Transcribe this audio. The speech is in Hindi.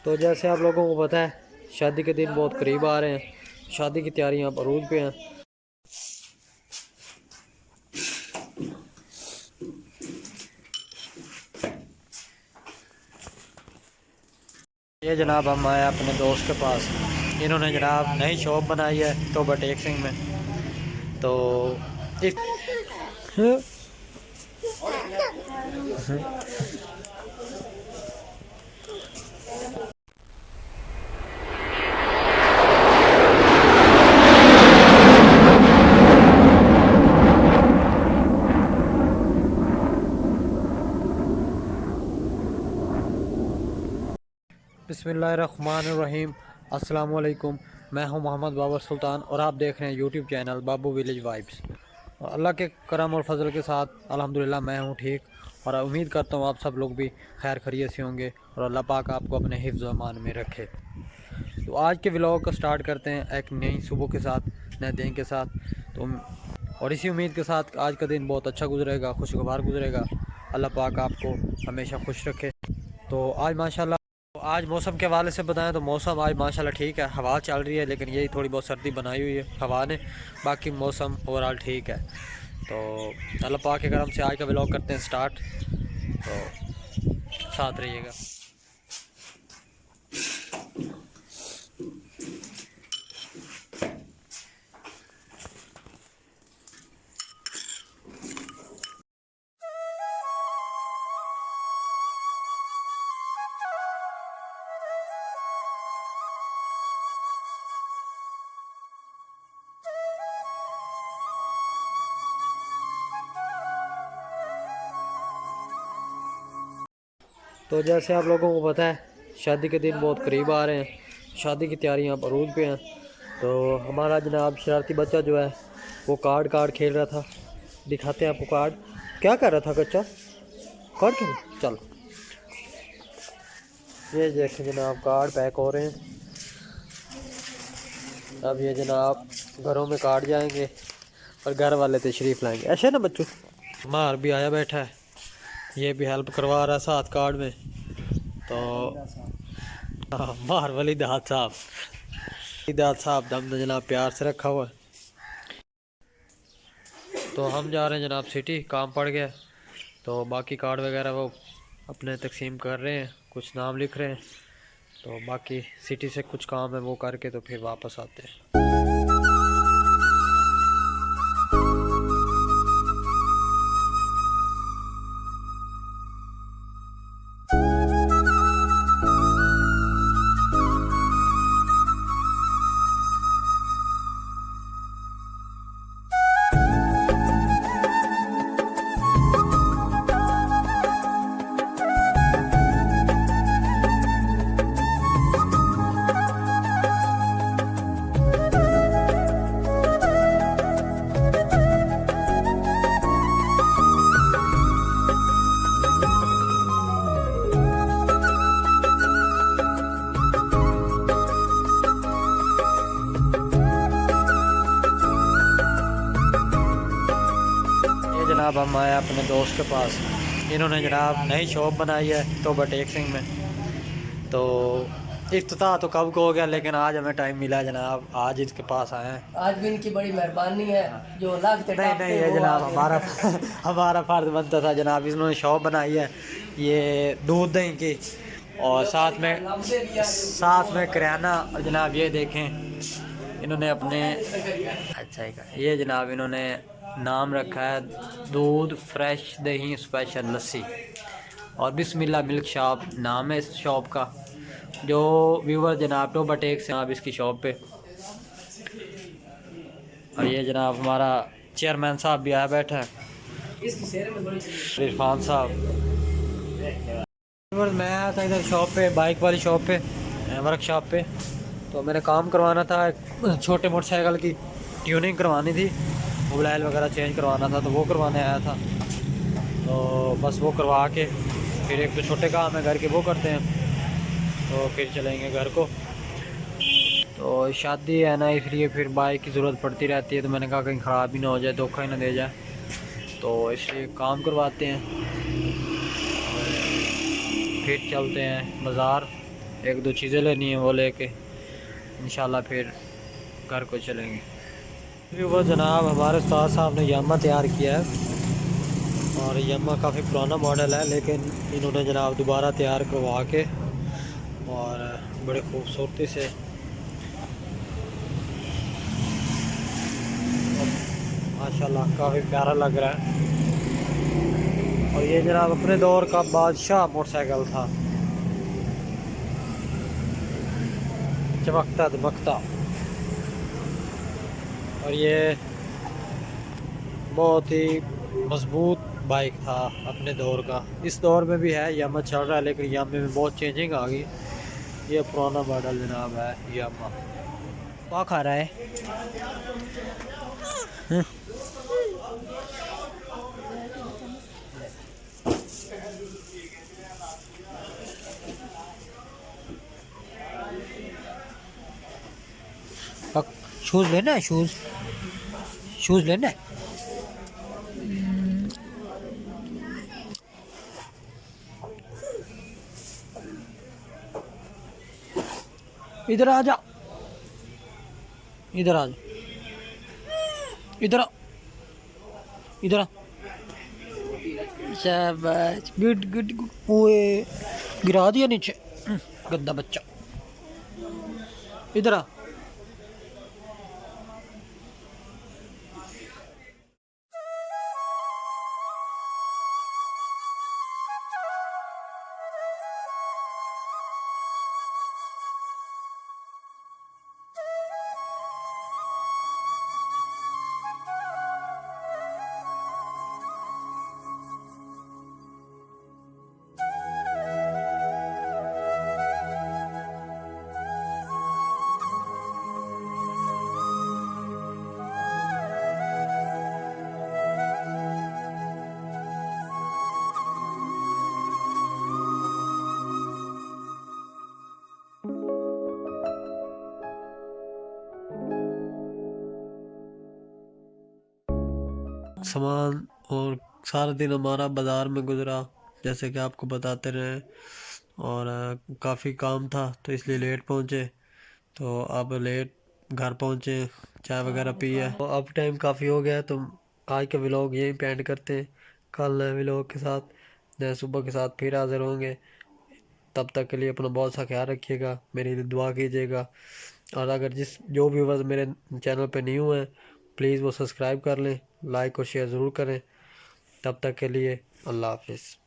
तो जैसे आप लोगों को पता है, शादी के दिन बहुत करीब आ रहे हैं। शादी की तैयारियां अरूज पे हैं। ये जनाब हम आए अपने दोस्त के पास। इन्होंने जनाब नई शॉप बनाई है टोबा टेक सिंह में। तो इस बिस्मिल्लाहिर्रहमानिर्रहीम। अस्सलाम वालेकुम। मैं हूं मोहम्मद बाबर सुल्तान और आप देख रहे हैं यूट्यूब चैनल बाबू विलेज वाइब्स। अल्लाह के करम और फजल के साथ अल्हम्दुलिल्लाह मैं हूं ठीक, और उम्मीद करता हूं आप सब लोग भी खैर खैरियत से होंगे और अल्लाह पाक आपको अपने हिफ्ज़ व अमान में रखे। तो आज के व्लॉग को स्टार्ट करते हैं एक नई सुबह के साथ, नए दिन के साथ। तो और इसी उम्मीद के साथ आज का दिन बहुत अच्छा गुजरेगा, खुशगवार गुजरेगा। अल्लाह पाक आपको हमेशा खुश रखे। तो आज माशाल्लाह, आज मौसम के हवाले से बताएं तो मौसम आज माशाल्लाह ठीक है। हवा चल रही है लेकिन यही थोड़ी बहुत सर्दी बनाई हुई है हवा ने, बाकी मौसम ओवरऑल ठीक है। तो अल्लाह पाक के करम से आज का व्लॉग करते हैं स्टार्ट। तो साथ रहिएगा। तो जैसे आप लोगों को पता है, शादी के दिन बहुत करीब आ रहे हैं। शादी की तैयारियां अरूज पे हैं। तो हमारा जनाब शरारती बच्चा जो है वो कार्ड खेल रहा था। दिखाते हैं आपको कार्ड। क्या कर रहा था बच्चा? कार्ड खेल। चलो ये देखें जनाब, कार्ड पैक हो रहे हैं। अब ये जनाब घरों में कार्ड जाएंगे और घर वाले तशरीफ़ लाएंगे। ऐसे ना बच्चों। मार भी आया बैठा है, ये भी हेल्प करवा रहा है साथ कार्ड में। तो मार वली दाद साहब दम तो जनाब प्यार से रखा हुआ है। तो हम जा रहे हैं जनाब सिटी, काम पड़ गया। तो बाकी कार्ड वगैरह वो अपने तकसीम कर रहे हैं, कुछ नाम लिख रहे हैं। तो बाकी सिटी से कुछ काम है वो करके तो फिर वापस आते हैं। जनाब हम आए अपने दोस्त के पास। इन्होंने जनाब नई शॉप बनाई है टोबा टेक सिंह में। तो इफ्तिताह तो कब को हो गया, लेकिन आज हमें टाइम मिला जनाब, आज इसके पास आए हैं। आज भी इनकी बड़ी मेहरबानी है जो नहीं ये जनाब हमारा हमारा फ़र्ज बनता था जनाब। इन्होंने शॉप बनाई है ये दूध दही की, और साथ में किराना। और जनाब ये देखें इन्होंने अपने ये जनाब इन्होंने नाम रखा है दूध फ्रेश दही स्पेशल लस्सी, और बिस्मिल्लाह मिल्क शॉप नाम है इस शॉप का। जो व्यूवर जनाब टोबा टेक से आप इसकी शॉप पे। और ये जनाब हमारा चेयरमैन साहब भी आया बैठा है, इरफान साहब। मैं आया था इधर शॉप पे, बाइक वाली शॉप पे, वर्कशॉप पे। तो मैंने काम करवाना था, छोटे मोटरसाइकिल की ट्यूनिंग करवानी थी, मोबाइल वगैरह चेंज करवाना था, तो वो करवाने आया था। तो बस वो करवा के फिर एक तो छोटे काम है घर के वो करते हैं, तो फिर चलेंगे घर को। तो शादी है ना, इसलिए फिर बाइक की ज़रूरत पड़ती रहती है। तो मैंने कहा कहीं ख़राब ही ना हो जाए, धोखा ही ना दे जाए, तो इसलिए काम करवाते हैं। फिर चलते हैं बाज़ार, एक दो चीज़ें लेनी है, वो लेके इंशाल्लाह फिर घर को चलेंगे। वो जनाब हमारे उस्ताद साहब ने यामा तैयार किया है और यामा काफ़ी पुराना मॉडल है, लेकिन इन्होंने जनाब दोबारा तैयार करवा के और बड़े खूबसूरती से माशाल्लाह काफ़ी प्यारा लग रहा है। और ये जनाब अपने दौर का बादशाह मोटरसाइकिल था, चमकता दमकता। और ये बहुत ही मजबूत बाइक था अपने दौर का। इस दौर में भी है, यामा चल रहा है, लेकिन यामे में बहुत चेंजिंग आ गई। ये पुराना मॉडल जनाब है यामा। क्या खा रहा है? शूज़ लेना है? शूज़ लेना है? इधर आ जा, इधर आ जा, इधर आ, इधर आ। शाबाश, गुड गुड गुड। ओए गिरा दिया नीचे, गंदा बच्चा। इधर आ। सामान और सारा दिन हमारा बाज़ार में गुजरा, जैसे कि आपको बताते रहे। और काफ़ी काम था तो इसलिए लेट पहुँचे। तो अब लेट घर पहुँचे, चाय वगैरह पी है, तो अब टाइम काफ़ी हो गया है। तो आज का व्लॉग यहीं पे एंड करते हैं। कल नए व्लॉग के साथ, नए सुबह के साथ फिर हाज़िर होंगे। तब तक के लिए अपना बहुत सा ख्याल रखिएगा, मेरी लिए दुआ कीजिएगा। और अगर जो व्यूवर्स मेरे चैनल पे न्यू हैं, प्लीज़ वो सब्सक्राइब कर लें, लाइक और शेयर ज़रूर करें। तब तक के लिए अल्लाह हाफिज़।